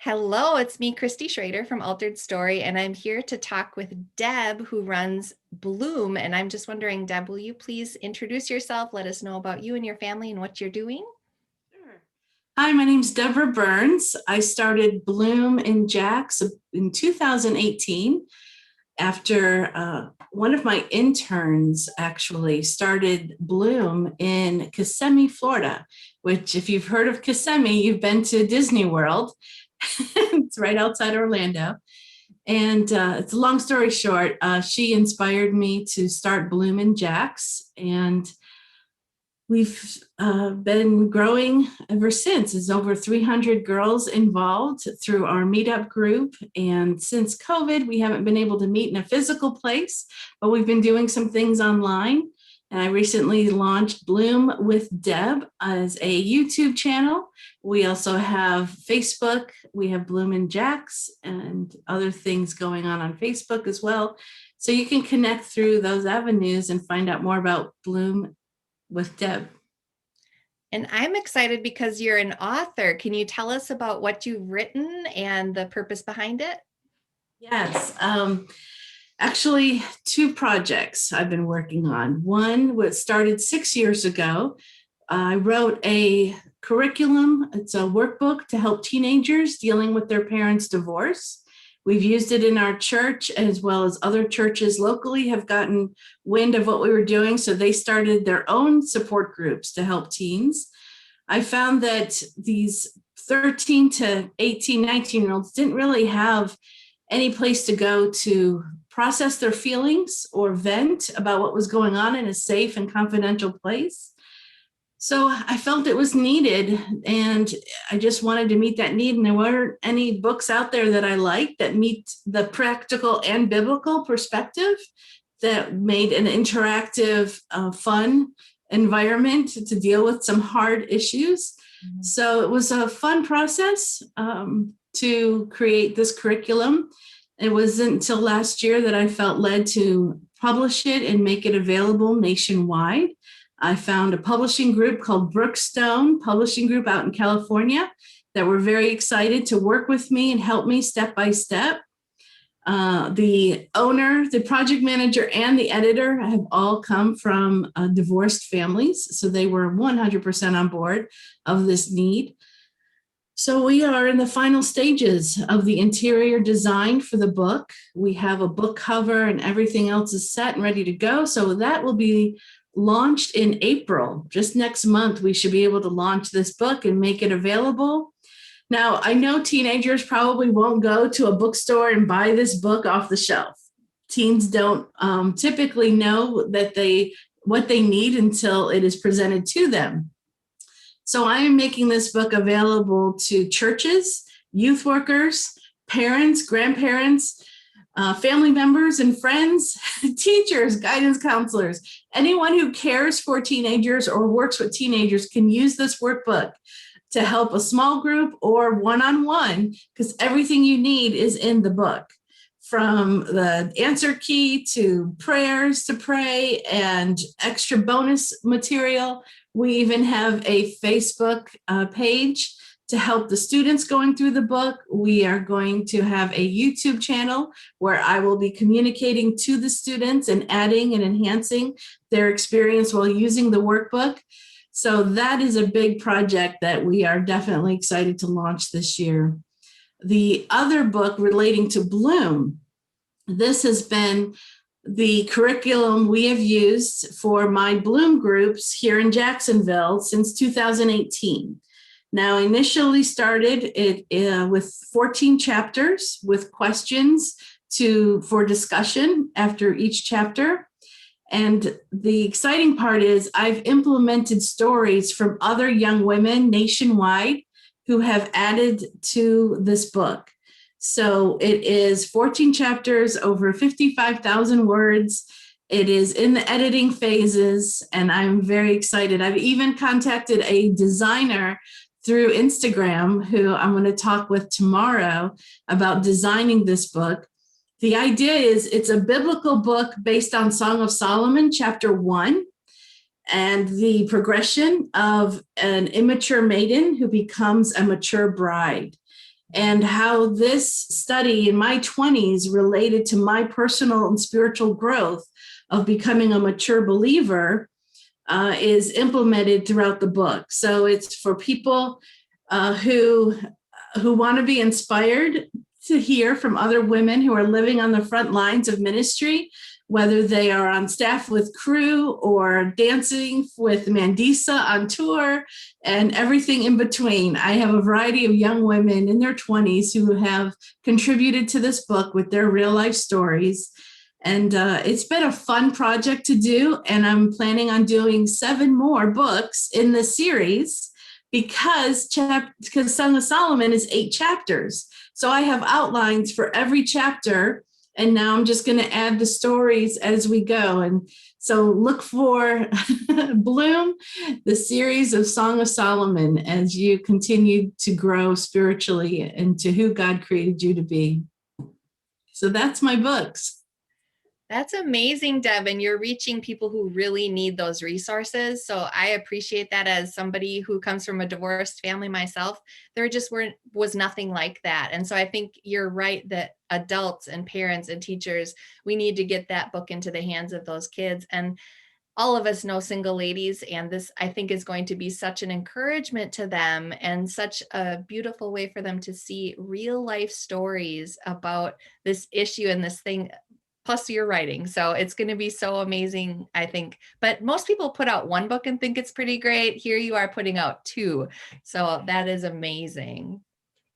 Hello, it's me, Christy Schrader from Altered Story, and I'm here to talk with Deb, who runs Bloom. And I'm just wondering, Deb, will you please introduce yourself? Let us know about you and your family and what you're doing. Sure. Hi, my name's Debra Burns. I started Bloom in Jax in 2018 after one of my interns actually started Bloom in Kissimmee, Florida, which if you've heard of Kissimmee, you've been to Disney World. It's right outside Orlando. And it's a long story short, she inspired me to start Bloom in Jax. And we've been growing ever since. There's over 300 girls involved through our meetup group. And since COVID, we haven't been able to meet in a physical place, but we've been doing some things online. And I recently launched Bloom with Deb as a YouTube channel. We also have Facebook. We have Bloom and Jax and other things going on Facebook as well. So you can connect through those avenues and find out more about Bloom with Deb. And I'm excited because you're an author. Can you tell us about what you've written and the purpose behind it? Yes, actually, two projects I've been working on. One was started 6 years ago. I wrote a curriculum. It's a workbook to help teenagers dealing with their parents' divorce. We've used it in our church, as well as other churches locally have gotten wind of what we were doing. So they started their own support groups to help teens. I found that these 13 to 18, 19-year-olds didn't really have any place to go to process their feelings or vent about what was going on in a safe and confidential place. So I felt it was needed, and I just wanted to meet that need. And there weren't any books out there that I liked that meet the practical and biblical perspective that made an interactive, fun environment to deal with some hard issues. Mm-hmm. So it was a fun process to create this curriculum. It wasn't until last year that I felt led to publish it and make it available nationwide. I found a publishing group called Brookstone Publishing Group out in California that were very excited to work with me and help me step by step. The owner, the project manager, and the editor have all come from divorced families, so they were 100% on board of this need. So we are in the final stages of the interior design for the book. We have a book cover and everything else is set and ready to go. So that will be launched in April. Just next month, we should be able to launch this book and make it available. Now, I know teenagers probably won't go to a bookstore and buy this book off the shelf. Teens don't typically know what they need until it is presented to them. So I am making this book available to churches, youth workers, parents, grandparents, family members and friends, teachers, guidance counselors, anyone who cares for teenagers or works with teenagers can use this workbook to help a small group or one-on-one, because everything you need is in the book, from the answer key to prayers to pray and extra bonus material. We even have a Facebook page to help the students going through the book. We are going to have a YouTube channel where I will be communicating to the students and adding and enhancing their experience while using the workbook. So that is a big project that we are definitely excited to launch this year. The other book relating to Bloom, this has been the curriculum we have used for my Bloom groups here in Jacksonville since 2018. Now, initially started it with 14 chapters with questions for discussion after each chapter. And the exciting part is I've implemented stories from other young women nationwide who have added to this book. So it is 14 chapters, over 55,000 words. It is in the editing phases, and I'm very excited. I've even contacted a designer through Instagram who I'm going to talk with tomorrow about designing this book. The idea is it's a biblical book based on Song of Solomon, chapter 1, and the progression of an immature maiden who becomes a mature bride. and how this study in my 20s related to my personal and spiritual growth of becoming a mature believer is implemented throughout the book. So it's for people who want to be inspired to hear from other women who are living on the front lines of ministry, whether they are on staff with crew or dancing with Mandisa on tour and everything in between. I have a variety of young women in their 20s who have contributed to this book with their real life stories. And it's been a fun project to do. And I'm planning on doing 7 more books in this series because Song of Solomon is 8 chapters. So I have outlines for every chapter. And now I'm just going to add the stories as we go. And so look for Bloom, the series of Song of Solomon, as you continue to grow spiritually into who God created you to be. So that's my books. That's amazing, Deb. And you're reaching people who really need those resources. So I appreciate that. As somebody who comes from a divorced family myself, there just was nothing like that. And so I think you're right that adults and parents and teachers, we need to get that book into the hands of those kids. And all of us know single ladies, and this, I think, is going to be such an encouragement to them and such a beautiful way for them to see real life stories about this issue and this thing, plus your writing. So it's going to be so amazing, I think. But most people put out 1 book and think it's pretty great. Here you are putting out 2. So that is amazing.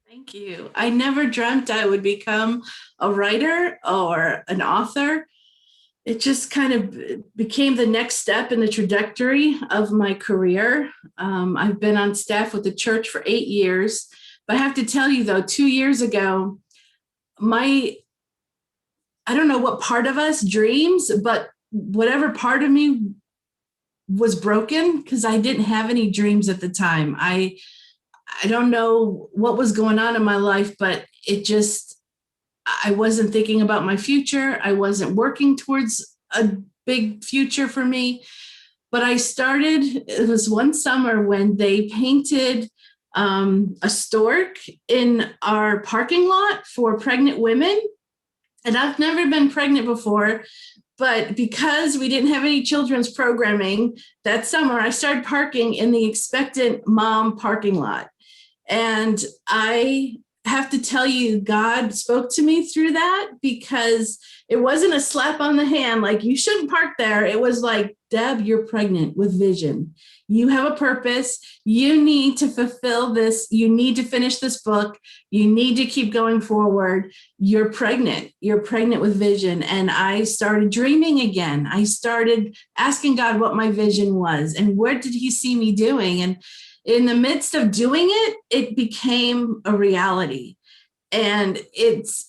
Thank you. I never dreamt I would become a writer or an author. It just kind of became the next step in the trajectory of my career. I've been on staff with the church for 8 years. But I have to tell you, though, 2 years ago, I don't know what part of us dreams, but whatever part of me was broken because I didn't have any dreams at the time. I don't know what was going on in my life, but I wasn't thinking about my future. I wasn't working towards a big future for me. But it was one summer when they painted a stork in our parking lot for pregnant women. And I've never been pregnant before, but because we didn't have any children's programming that summer, I started parking in the expectant mom parking lot. And I have to tell you, God spoke to me through that, because it wasn't a slap on the hand, like you shouldn't park there. It was like, Deb, you're pregnant with vision. You have a purpose. You need to fulfill this. You need to finish this book. You need to keep going forward. You're pregnant. You're pregnant with vision. And I started dreaming again. I started asking God what my vision was and what did he see me doing? And in the midst of doing it, it became a reality. And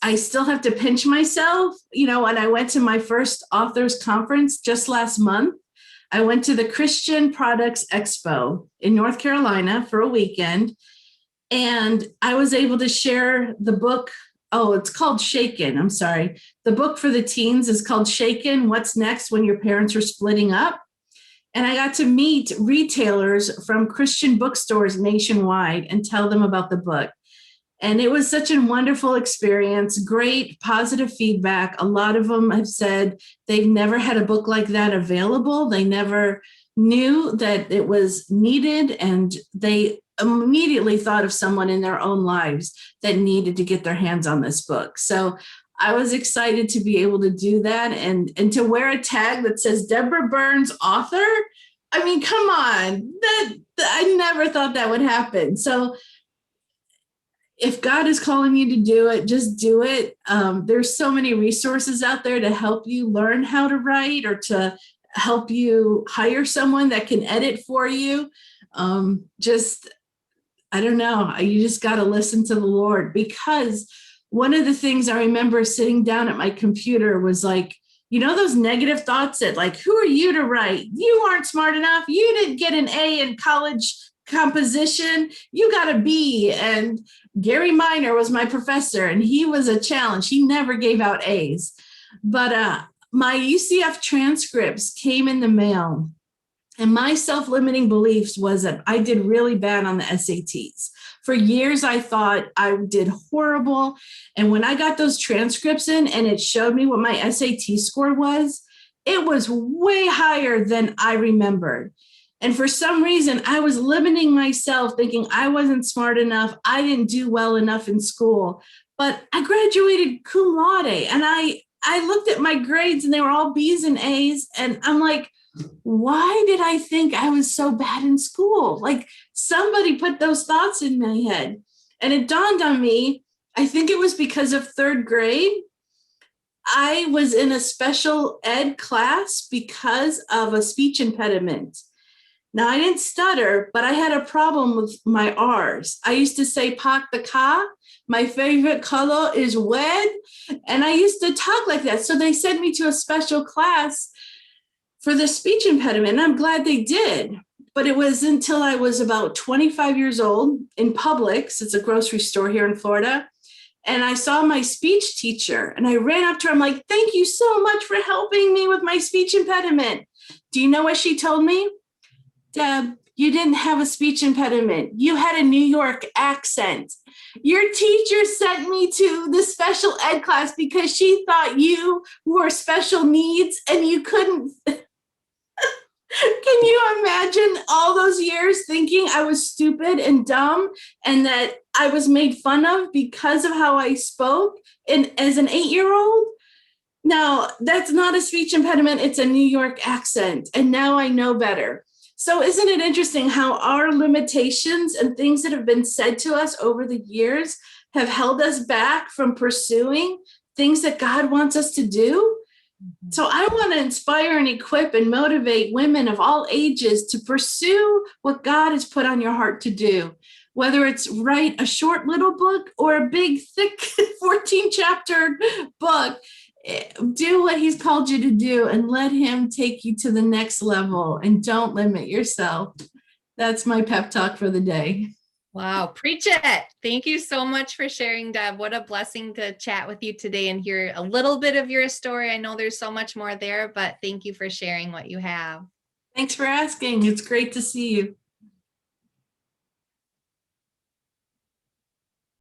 I still have to pinch myself. When I went to my first authors conference just last month, I went to the Christian Products Expo in North Carolina for a weekend, and I was able to share the book. Oh, it's called Shaken. I'm sorry. The book for the teens is called Shaken: What's Next When Your Parents Are Splitting Up? And I got to meet retailers from Christian bookstores nationwide and tell them about the book. And it was such a wonderful experience, great positive feedback. A lot of them have said they've never had a book like that available. They never knew that it was needed, and they immediately thought of someone in their own lives that needed to get their hands on this book. So I was excited to be able to do that and to wear a tag that says Debra Burns, author. I mean, come on, I never thought that would happen. So if God is calling you to do it, just do it. There's so many resources out there to help you learn how to write or to help you hire someone that can edit for you. I don't know. You just got to listen to the Lord, because one of the things I remember sitting down at my computer was like, those negative thoughts that like, who are you to write? You aren't smart enough. You didn't get an A in college composition. You got a B. And Gary Miner was my professor, and he was a challenge. He never gave out A's. But my UCF transcripts came in the mail. And my self-limiting beliefs was that I did really bad on the SATs. For years, I thought I did horrible. And when I got those transcripts in and it showed me what my SAT score was, it was way higher than I remembered. And for some reason, I was limiting myself, thinking I wasn't smart enough. I didn't do well enough in school. But I graduated cum laude, and I looked at my grades and they were all B's and A's. And I'm like, why did I think I was so bad in school? Like, somebody put those thoughts in my head. And it dawned on me, I think it was because of third grade. I was in a special ed class because of a speech impediment. Now, I didn't stutter, but I had a problem with my R's. I used to say "pak the ka." My favorite color is red. And I used to talk like that. So they sent me to a special class for the speech impediment. And I'm glad they did. But it was until I was about 25 years old in Publix. It's a grocery store here in Florida. And I saw my speech teacher and I ran up to her. I'm like, thank you so much for helping me with my speech impediment. Do you know what she told me? Deb, you didn't have a speech impediment. You had a New York accent. Your teacher sent me to the special ed class because she thought you were special needs and you couldn't. Can you imagine all those years thinking I was stupid and dumb and that I was made fun of because of how I spoke as an 8-year-old? Now, that's not a speech impediment. It's a New York accent. And now I know better. So isn't it interesting how our limitations and things that have been said to us over the years have held us back from pursuing things that God wants us to do? So I want to inspire and equip and motivate women of all ages to pursue what God has put on your heart to do, whether it's write a short little book or a big, thick 14-chapter book. Do what he's called you to do and let him take you to the next level, and don't limit yourself. That's my pep talk for the day. Wow, preach it. Thank you so much for sharing, Deb. What a blessing to chat with you today and hear a little bit of your story. I know there's so much more there, but thank you for sharing what you have. Thanks for asking. It's great to see you.